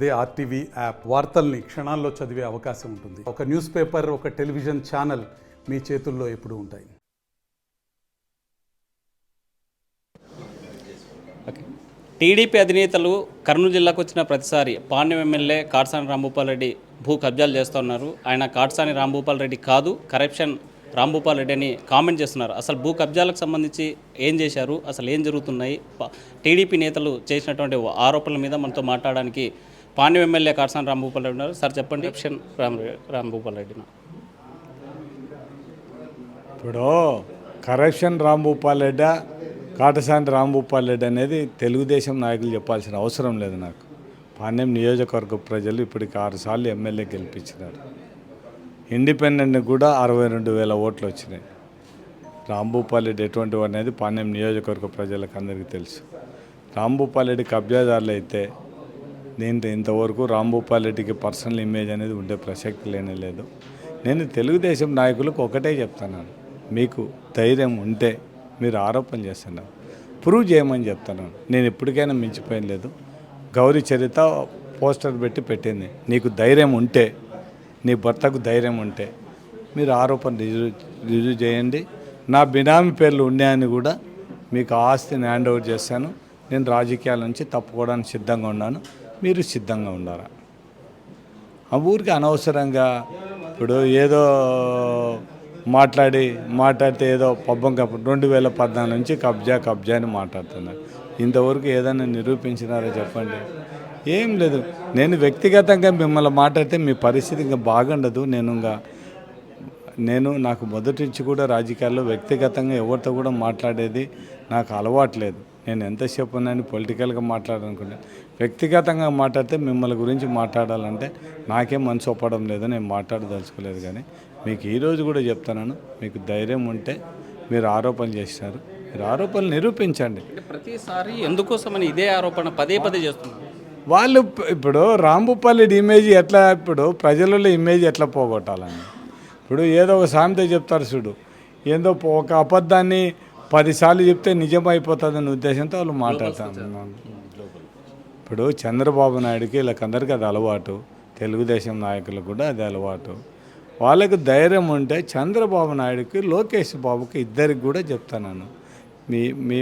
అదే RTV app వార్తల్ని క్షణాల్లో చదివే అవకాశం ఉంటుంది. ఒక న్యూస్ పేపర్, ఒక టెలివిజన్ ఛానల్ మీ చేతుల్లో ఎప్పుడూ ఉంటాయి. టీడీపీ అధినేతలు కర్నూలు జిల్లాకు వచ్చిన ప్రతిసారి పాండ్యం ఎమ్మెల్యే కాట్సాని రాంభూపాల్ రెడ్డి భూ కబ్జాలు చేస్తున్నారు. ఆయన కాట్సాని రాంభూపాల్ రెడ్డి కాదు, కరప్షన్ రాంభూపాల్ రెడ్డి అని కామెంట్ చేస్తున్నారు. అసలు భూ కబ్జాలకు సంబంధించి ఏం చేశారు, అసలు ఏం జరుగుతున్నాయి, టీడీపీ నేతలు చేసినటువంటి ఆరోపణల మీద మనతో మాట్లాడడానికి పాండ్యం ఎమ్మెల్యే కాట్సాని రాంభూపాల్ రెడ్డి ఉన్నారు. సార్ చెప్పండి, కరప్షన్ రాంభూపాల్ రెడ్డినా? ఇప్పుడు కరప్షన్ రాంభూపాల్ రెడ్డి, కాటసాని రాంభూపాల్ రెడ్డి అనేది తెలుగుదేశం నాయకులు చెప్పాల్సిన అవసరం లేదు. నాకు పాండ్యం నియోజకవర్గ ప్రజలు ఇప్పటికి 6 సార్లు ఎమ్మెల్యే గెలిపించినారు. ఇండిపెండెంట్ కూడా 62,000 ఓట్లు వచ్చినాయి. రాంభూపాల్ రెడ్డి ఎటువంటి వాడు అనేది పాండ్యం నియోజకవర్గ ప్రజలకు అందరికీ తెలుసు. రాంభూపాల్ రెడ్డి కబ్జాదారులు అయితే నేను ఇంతవరకు రాంభూపాల్ రెడ్డికి పర్సనల్ ఇమేజ్ అనేది ఉండే ప్రసక్తి లేనే లేదు. నేను తెలుగుదేశం నాయకులకు ఒకటే చెప్తున్నాను, మీకు ధైర్యం ఉంటే మీరు ఆరోపణ చేస్తున్నారు, ప్రూవ్ చేయమని చెప్తున్నాను. నేను ఎప్పటికైనా మించిపోయిన లేదు. గౌరీ చరిత పోస్టర్ పెట్టింది, నీకు ధైర్యం ఉంటే, నీ భర్తకు ధైర్యం ఉంటే మీరు ఆరోపణ రుజువు చేయండి. నా బినామీ పేర్లు ఉన్నాయని కూడా మీకు ఆస్తిని హ్యాండ్ ఓవర్ చేస్తాను. నేను రాజకీయాల నుంచి తప్పుకోవడానికి సిద్ధంగా ఉన్నాను, మీరు సిద్ధంగా ఉండారా? ఆ ఊరికి అనవసరంగా ఇప్పుడు ఏదో మాట్లాడితే ఏదో పబ్బం 2014 నుంచి కబ్జా అని మాట్లాడుతున్నారు. ఇంతవరకు ఏదైనా నిరూపించినారో చెప్పండి? ఏం లేదు. నేను వ్యక్తిగతంగా మిమ్మల్ని మాట్లాడితే మీ పరిస్థితి ఇంకా బాగుండదు. నాకు మొదటి నుంచి కూడా రాజకీయాల్లో వ్యక్తిగతంగా ఎవరితో కూడా మాట్లాడేది నాకు అలవాట్లేదు. నేను ఎంతసేపు ఉన్నాను పొలిటికల్గా మాట్లాడాలనుకుంటాను. వ్యక్తిగతంగా మాట్లాడితే మిమ్మల్ని గురించి మాట్లాడాలంటే నాకేం మనసు ఒప్పడం లేదు, నేను మాట్లాడదలుచుకోలేదు. కానీ మీకు ఈరోజు కూడా చెప్తున్నాను, మీకు ధైర్యం ఉంటే మీరు ఆరోపణలు చేసినారు, మీరు ఆరోపణలు నిరూపించండి. ప్రతిసారి ఎందుకోసమని ఇదే ఆరోపణ పదే చేస్తున్నారు వాళ్ళు. ఇప్పుడు రాంభూపాల్ రెడ్డి ఇమేజ్ ఎట్లా, ఇప్పుడు ప్రజలలో ఇమేజ్ ఎట్లా పోగొట్టాలని, ఇప్పుడు ఏదో ఒక సామెత చెప్తారు చూడు, ఏదో ఒక అబద్ధాన్ని 10 సార్లు చెప్తే నిజమైపోతుందనే ఉద్దేశంతో వాళ్ళు మాట్లాడతారు. ఇప్పుడు చంద్రబాబు నాయుడుకి వీళ్ళకందరికీ అది అలవాటు, తెలుగుదేశం నాయకులకు కూడా అది అలవాటు. వాళ్ళకు ధైర్యం ఉంటే చంద్రబాబు నాయుడుకి, లోకేష్ బాబుకి ఇద్దరికి కూడా చెప్తాను, మీ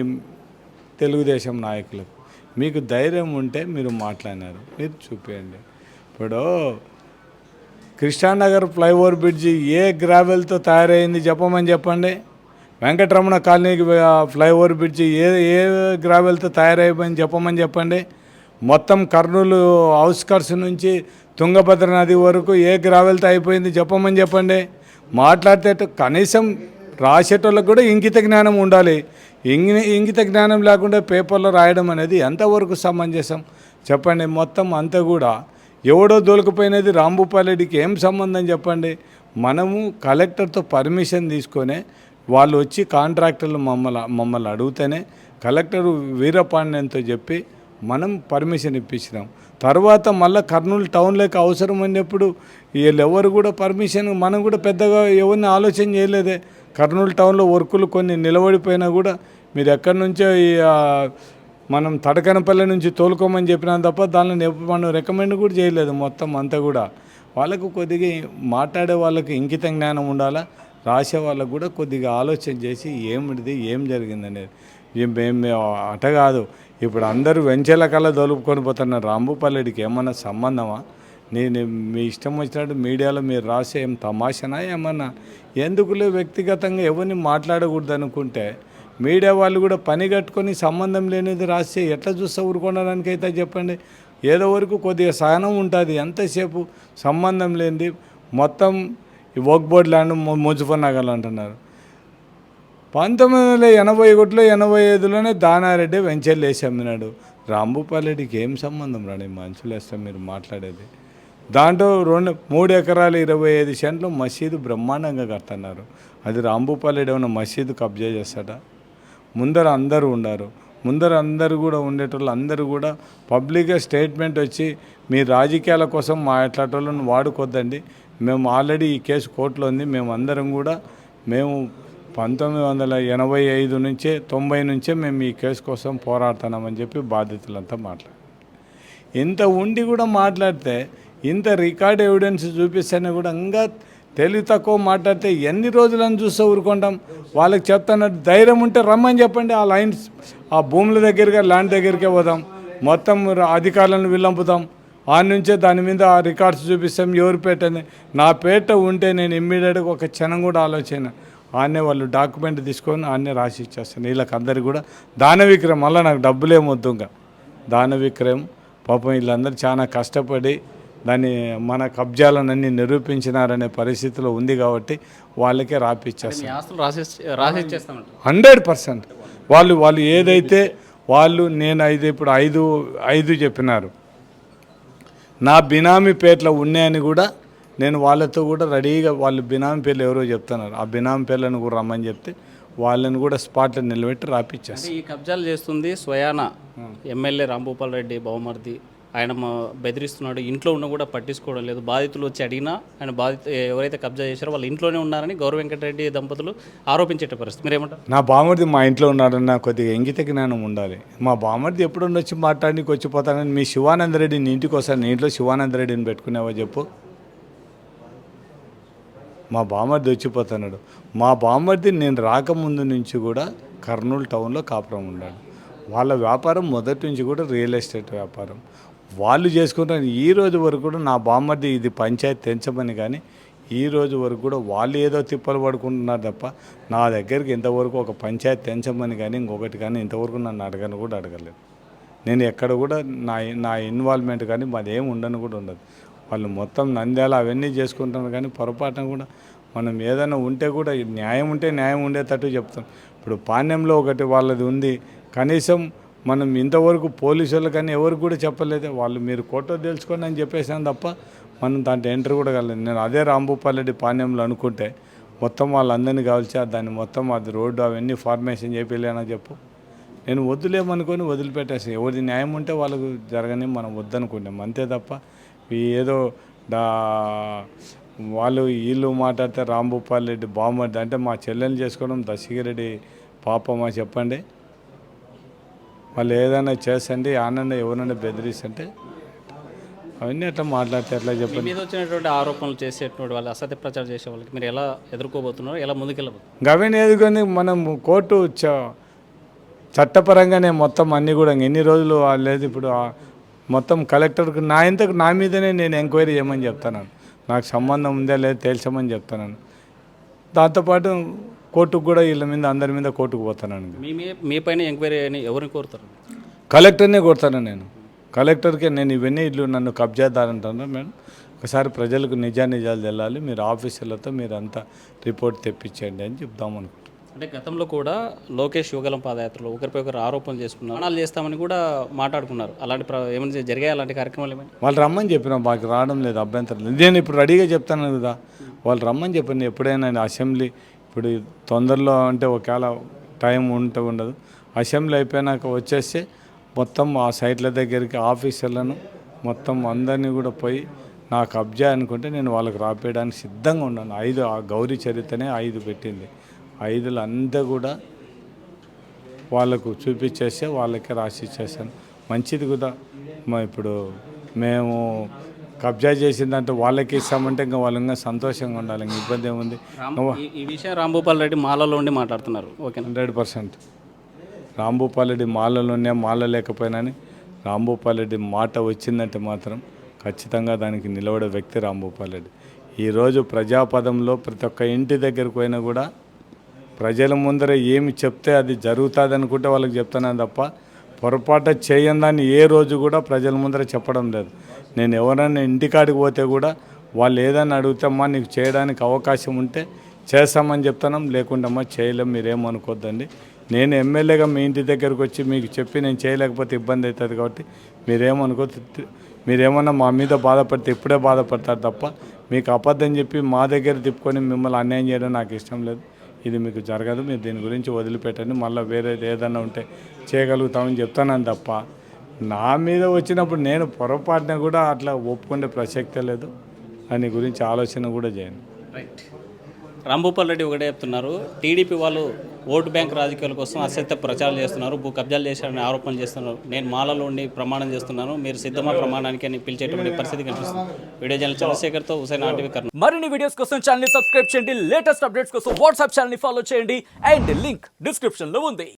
తెలుగుదేశం నాయకులకు మీకు ధైర్యం ఉంటే మీరు మాట్లాడినారు, మీరు చూపించండి. ఇప్పుడు కృష్ణానగర్ ఫ్లైఓవర్ బ్రిడ్జి ఏ గ్రావెల్తో తయారైంది చెప్పండి. వెంకటరమణ కాలనీకి ఫ్లైఓవర్ బ్రిడ్జి ఏ గ్రావెల్తో తయారైపోయింది చెప్పండి. మొత్తం కర్నూలు అవుట్స్కట్స్ నుంచి తుంగభద్ర నది వరకు ఏ గ్రావెల్తో అయిపోయింది చెప్పండి. మాట్లాడితే కనీసం రాసేటోళ్ళకు కూడా ఇంగిత జ్ఞానం ఉండాలి. ఇంగిత జ్ఞానం లేకుండా పేపర్లో రాయడం అనేది ఎంతవరకు సమంజసం చెప్పండి. మొత్తం అంతా కూడా ఎవడో దొరికిపోయినది రాంభూపాల్ రెడ్డికి ఏం సంబంధం చెప్పండి. మనము కలెక్టర్తో పర్మిషన్ తీసుకొనే వాళ్ళు వచ్చి కాంట్రాక్టర్లు మమ్మల్ని అడిగితేనే కలెక్టర్ వీరపాండ్యంతో చెప్పి మనం పర్మిషన్ ఇప్పించినాం. తర్వాత మళ్ళీ కర్నూలు టౌన్లోకి అవసరం అయినప్పుడు వీళ్ళెవరు కూడా పర్మిషన్, మనం కూడా పెద్దగా ఎవరిని ఆలోచన చేయలేదే. కర్నూలు టౌన్లో వర్కులు కొన్ని నిలబడిపోయినా కూడా మీరు ఎక్కడి నుంచో మనం తడకనపల్లి నుంచి తోలుకోమని చెప్పినాం తప్ప దానిని మనం రికమెండ్ కూడా చేయలేదు. మొత్తం అంతా కూడా వాళ్ళకు కొద్దిగా మాట్లాడే వాళ్ళకి ఇంకిత జ్ఞానం ఉండాలా, రాసే వాళ్ళకు కూడా కొద్దిగా ఆలోచన చేసి ఏమిటిది ఏం జరిగిందనేది. మేము అట కాదు, ఇప్పుడు అందరూ వెంచెల కల్లా దొలుపుకొని పోతున్నారు. రాంభూపాల్ రెడ్డికి ఏమన్నా సంబంధమా? నేను మీ ఇష్టం వచ్చినట్టు మీడియాలో మీరు రాసే ఏం తమాషనా ఏమన్నా? ఎందుకులే వ్యక్తిగతంగా ఎవరిని మాట్లాడకూడదు అనుకుంటే మీడియా వాళ్ళు కూడా పని కట్టుకొని సంబంధం లేనిది రాస్తే ఎట్లా చూస్తా ఊరుకోవడానికి అయితే చెప్పండి. ఏదో వరకు కొద్దిగా సహనం ఉంటుంది. ఎంతసేపు సంబంధం లేనిది మొత్తం ఈ వర్క్ బోర్డ్ ల్యాండ్ మున్సిపల్ నగర్లు అంటున్నారు. 1981లో 85లోనే దానారెడ్డి వెంచర్లు వేసి అమ్మినాడు. రాంభూపాల్ రెడ్డికి ఏం సంబంధం రాని మనుషులు వేస్తాం మీరు మాట్లాడేది. దాంట్లో 3 ఎకరాలు 25 సెంట్లు మసీదు బ్రహ్మాండంగా కడుతున్నారు. అది రాంభూపాల్ రెడ్డి ఏమైనా మసీదు కబ్జా చేస్తాడా? ముందర అందరూ ఉన్నారు, అందరూ కూడా ఉండేటోళ్ళు అందరూ కూడా పబ్లిక్గా స్టేట్మెంట్ వచ్చి మీ రాజకీయాల కోసం మా ఎట్లాటోళ్ళని వాడుకోద్దండి, మేము ఆల్రెడీ ఈ కేసు కోర్టులో ఉంది, మేము 1985 నుంచే 90 నుంచే మేము ఈ కేసు కోసం పోరాడుతున్నామని చెప్పి బాధితులంతా మాట్లాడారు. ఇంత ఉండి కూడా మాట్లాడితే ఇంత రికార్డ్ ఎవిడెన్స్ చూపిస్తేనే కూడా ఇంకా తెలివి తక్కువ మాట్లాడితే ఎన్ని రోజులను చూస్తూ ఊరుకుంటాం. వాళ్ళకి చెప్తున్నట్టు ధైర్యం ఉంటే రమ్మని చెప్పండి. ఆ లైన్స్ ఆ భూముల దగ్గరగా ల్యాండ్ దగ్గరికే పోదాం, మొత్తం అధికారులను విల్లంపుతాం. ఆ నుంచే దాని మీద ఆ రికార్డ్స్ చూపిస్తాం. ఎవరి పేటని నా పేట ఉంటే నేను ఇమ్మీడియట్గా ఒక క్షణం కూడా ఆలోచన ఆనే వాళ్ళు డాక్యుమెంట్ తీసుకొని ఆనే రాసి ఇచ్చేస్తాను. వీళ్ళకి అందరికీ కూడా దాన విక్రయం, మళ్ళీ నాకు డబ్బులేమొద్దు. ఇంకా దాన విక్రయం పాపం వీళ్ళందరూ చాలా కష్టపడి దాన్ని మన కబ్జాలనన్నీ నిరూపించినారనే పరిస్థితిలో ఉంది కాబట్టి వాళ్ళకే రాపిచ్చేస్తాం. మీ ఆస్తులు రాసిచ్చేస్తామంట 100% వాళ్ళు ఏదైతే వాళ్ళు నేను ఇప్పుడు ఐదు చెప్పినారు నా బినామీ పేర్లు ఉన్నాయని కూడా నేను వాళ్ళతో కూడా రెడీగా వాళ్ళు బినామీ పేర్లు ఎవరో చెప్తున్నారు. ఆ బినామీ పేర్లను కూడా రమ్మని చెప్తే వాళ్ళని కూడా స్పాట్లో నిలబెట్టి రాపిచ్చేస్తాం. ఈ కబ్జాలు చేస్తుంది స్వయాన ఎమ్మెల్యే రాంభూపాల్ రెడ్డి బహుమర్ది. ఆయన బెదిరిస్తున్నాడు, ఇంట్లో ఉన్న కూడా పట్టించుకోవడం లేదు. బాధితులు వచ్చి అడిగినా ఆయన ఎవరైతే కబ్జా చేశారో వాళ్ళు ఇంట్లోనే ఉన్నారని గౌరవ వెంకటరెడ్డి దంపతులు ఆరోపించే పరిస్థితి. మీరేమంటారు? నా బామర్ది మా ఇంట్లో ఉన్నాడని నాకు కొద్దిగా ఎంగిత జ్ఞానం ఉండాలి. మా బామర్ది ఎప్పుడన్నా వచ్చి మాట్లాడికి వచ్చిపోతానని మీ శివానందరెడ్డి నీ ఇంటికి వస్తాను, నీ ఇంట్లో శివానందరెడ్డిని పెట్టుకునేవా చెప్పు. మా బామర్ది వచ్చిపోతున్నాడు. మా బామర్ది నేను రాకముందు నుంచి కూడా కర్నూలు టౌన్లో కాపురం ఉన్నాడు. వాళ్ళ వ్యాపారం మొదటి నుంచి కూడా రియల్ ఎస్టేట్ వ్యాపారం వాళ్ళు చేసుకుంటారు. ఈ రోజు వరకు కూడా నా బామర్ది ఇది పంచాయతీ తెంచమని కానీ ఈ రోజు వరకు కూడా వాళ్ళు ఏదో తిప్పలు పడుకుంటున్నారు తప్ప నా దగ్గరికి ఇంతవరకు ఒక పంచాయతీ తెంచమని కానీ ఇంకొకటి కానీ ఇంతవరకు నన్ను అడగలేదు. నేను ఎక్కడ కూడా నా ఇన్వాల్వ్మెంట్ కానీ మాది ఏమి ఉండను కూడా ఉండదు. వాళ్ళు మొత్తం నంద్యాల అవన్నీ చేసుకుంటున్నారు కానీ పొరపాటున కూడా మనం ఏదైనా ఉంటే కూడా న్యాయం ఉంటే న్యాయం ఉండేటట్టు చెప్తాం. ఇప్పుడు పాణ్యంలో ఒకటి వాళ్ళది ఉంది, కనీసం మనం ఇంతవరకు పోలీసు వాళ్ళు కానీ ఎవరికి కూడా చెప్పలేదు. వాళ్ళు మీరు కోర్టులో తెలుసుకోండి అని చెప్పేసాను తప్ప మనం దాంట్లో ఎంటర్ కూడా కాలేదు. నేను అదే రాంభూపాల్ రెడ్డి పాణ్యంలో అనుకుంటే మొత్తం వాళ్ళందరినీ కావాల్సి దాన్ని మొత్తం అది రోడ్డు అవన్నీ ఫార్మేషన్ చేపిలేనా చెప్పు. నేను వద్దులేమనుకొని వదిలిపెట్టేసాను. ఎవరిది న్యాయం ఉంటే వాళ్ళకు జరగని మనం వద్దనుకుంటాం అంతే తప్ప ఏదో వాళ్ళు వీళ్ళు మాట్లాడితే రాంభూపాల్ రెడ్డి బామర్ది అంటే మా చెల్లెలు చేసుకోవడం దశగిరెడ్డి పాపమా చెప్పండి. వాళ్ళు ఏదైనా చేసండి ఆనంద ఎవరైనా బెదిరిస్తుంటే అవన్నీ అట్లా మాట్లాడితే ఎట్లా చెప్పండి. మీద వచ్చినటువంటి ఆరోపణలు చేసేటువంటి వాళ్ళు అసత్య ప్రచారం చేసే వాళ్ళకి మీరు ఎలా ఎదుర్కోబోతున్నారు, ఎలా ముందుకెళ్ళబోతున్నారు? గవేని ఎదుర్కొని మనం కోర్టు చట్టపరంగానే మొత్తం అన్నీ కూడా ఎన్ని రోజులు లేదు. ఇప్పుడు మొత్తం కలెక్టర్కి నా మీదనే నేను ఎంక్వైరీ చేయమని చెప్తాను. నాకు సంబంధం ఉందా లేదా తేల్చమని చెప్తాను. దాంతోపాటు కోర్టుకు కూడా వీళ్ళ మీద అందరి మీద కోర్టుకు పోతాను. మీ పైన ఎంక్వైరీ అని ఎవరిని కోరుతారు? కలెక్టర్నే కోరుతాను. నేను కలెక్టర్కే నేను ఇవన్నీ ఇల్లు నన్ను కబ్జాదారంటాను మేడం. ఒకసారి ప్రజలకు నిజాలు తెలాలి, మీరు ఆఫీసర్లతో మీరు అంతా రిపోర్ట్ తెప్పించండి అని చెప్దాం అనుకుంటున్నాను. అంటే గతంలో కూడా లోకేష్ యువగలం పాదయాత్రలో ఒకరిపై ఒకరు ఆరోపణలు చేసుకున్నారు, ప్రాణాలు చేస్తామని కూడా మాట్లాడుకున్నారు. అలాంటి ఏమైనా జరిగాయి? అలాంటి కార్యక్రమాలు ఏమైనా? వాళ్ళు రమ్మని చెప్పినా మాకు రావడం లేదు, అభ్యంతరం లేదు. నేను ఇప్పుడు రెడీగా చెప్తాను కదా, వాళ్ళు రమ్మని చెప్పండి. ఎప్పుడైనా అసెంబ్లీ ఇప్పుడు తొందరలో అంటే ఒకవేళ టైం ఉండదు, అసెంబ్లీ అయిపోయినాక వచ్చేస్తే మొత్తం ఆ సైట్ల దగ్గరికి ఆఫీసర్లను మొత్తం అందరినీ కూడా పోయి నా కబ్జా అనుకుంటే నేను వాళ్ళకి రాపేయడానికి సిద్ధంగా ఉన్నాను. ఆ గౌరీ చరిత్రనే 5 పెట్టింది. 5లో అంతా కూడా వాళ్ళకు చూపించేస్తే వాళ్ళకే రాసి ఇచ్చేసాను. మంచిది కూడా ఇప్పుడు మేము కబ్జా చేసిందంటే వాళ్ళకి ఇస్తామంటే ఇంకా వాళ్ళు ఇంకా సంతోషంగా ఉండాలి, ఇంకా ఇబ్బంది ఏముంది. ఈ విషయం రాంభూపాల్ రెడ్డి మాలలో ఉండి మాట్లాడుతున్నారు. ఓకే, 100% రాంభూపాల్ రెడ్డి మాలలోనే మాల లేకపోయినాని రాంభూపాల్ రెడ్డి మాట వచ్చిందంటే మాత్రం ఖచ్చితంగా దానికి నిలబడే వ్యక్తి రాంభూపాల్ రెడ్డి. ఈరోజు ప్రజాపదంలో ప్రతి ఒక్క ఇంటి దగ్గరకు పోయినా కూడా ప్రజల ముందర ఏమి చెప్తే అది జరుగుతుంది అనుకుంటే వాళ్ళకి చెప్తున్నాను తప్ప పొరపాటు చేయని ఏ రోజు కూడా ప్రజల ముందర చెప్పడం లేదు. నేను ఎవరైనా ఇంటికాడికి పోతే కూడా వాళ్ళు ఏదైనా అడుగుతామా నీకు చేయడానికి అవకాశం ఉంటే చేస్తామని చెప్తున్నాం, లేకుండామ్మా చేయలేం మీరేమనుకోద్దండి. నేను ఎమ్మెల్యేగా మీ ఇంటి దగ్గరకు వచ్చి మీకు చెప్పి నేను చేయలేకపోతే ఇబ్బంది అవుతుంది కాబట్టి మీరేమన్నా మా మీద బాధపడితే ఇప్పుడే బాధపడతారు తప్ప మీకు అబద్ధం చెప్పి మా దగ్గర తిప్పుకొని మిమ్మల్ని అన్యాయం చేయడం నాకు ఇష్టం లేదు. ఇది మీకు జరగదు, మీరు దీని గురించి వదిలిపెట్టండి, మళ్ళీ వేరే ఏదైనా ఉంటే చేయగలుగుతామని చెప్తానని తప్ప నా మీద వచ్చినప్పుడు నేను పొరపాటున కూడా అట్లా ఒప్పుకునే ప్రసక్తే లేదు. దాని గురించి ఆలోచన కూడా చేయను. రైట్. రాంభూపాల్ రెడ్డి ఒకటే చెప్తున్నారు, టీడీపీ వాళ్ళు ఓటు బ్యాంక్ రాజకీయాల కోసం అసత్య ప్రచారాలు చేస్తున్నారు, భూ కబ్జాలు చేశారని ఆరోపణలు చేస్తున్నారు. నేను మాలలో ఉండి ప్రమాణం చేస్తున్నాను, మీరు సిద్ధమా ప్రమాణానికి అని పిలిచేటువంటి పరిస్థితి కనిపిస్తుంది. వీడియో జర్నలిస్ట్ చంద్రశేఖర్తో హుసేన్ ఆర్టీవీ కర్నూలు. మరిన్ని వీడియోస్ కోసం ఛానల్ ని సబ్స్క్రైబ్ చేయండి, లేటెస్ట్ అప్డేట్స్ కోసం వాట్సాప్ ఛానల్ ని ఫాలో చేయండి అండ్ లింక్ డిస్క్రిప్షన్ లో ఉంది.